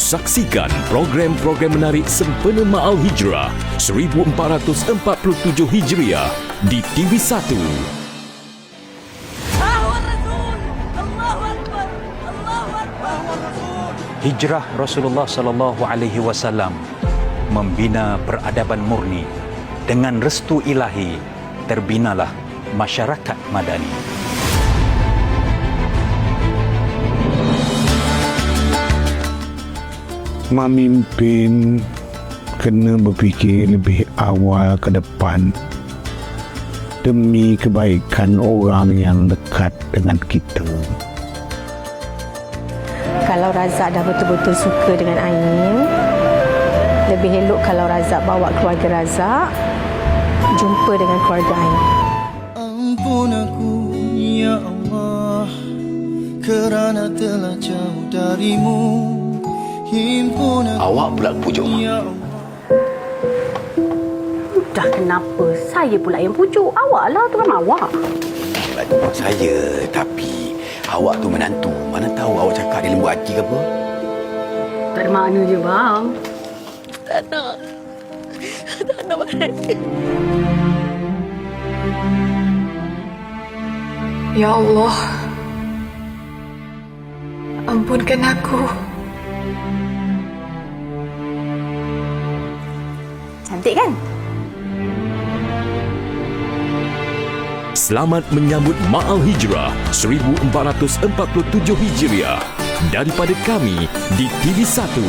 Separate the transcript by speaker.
Speaker 1: Saksikan program-program menarik sempena Ma'al Hijrah 1447 Hijriah di TV1.
Speaker 2: Hijrah Rasulullah sallallahu alaihi wasallam membina peradaban murni. Dengan restu ilahi terbinalah masyarakat madani.
Speaker 3: Memimpin kena berfikir lebih awal ke depan demi kebaikan orang yang dekat dengan kita.
Speaker 4: Kalau Razak dah betul-betul suka dengan Ain, lebih elok kalau Razak bawa keluarga Razak jumpa dengan keluarga Ain.
Speaker 5: Ampun aku ya Allah, kerana telah jauh darimu. Himpun aku.
Speaker 6: Awak pula pujuk mak.
Speaker 5: Ya
Speaker 7: Dah kenapa saya pula yang pujuk? Awak lah tuan awak.
Speaker 6: Bantu saya, tapi awak tu menantu. Mana tahu awak cakap dia lembut hati ke apa?
Speaker 7: Tak ada makna je bang.
Speaker 6: Tak nak balik.
Speaker 8: Ya Allah, ampunkan aku.
Speaker 7: Cantik kan?
Speaker 1: Selamat menyambut Ma'al Hijrah 1447 Hijriah daripada kami di TV1.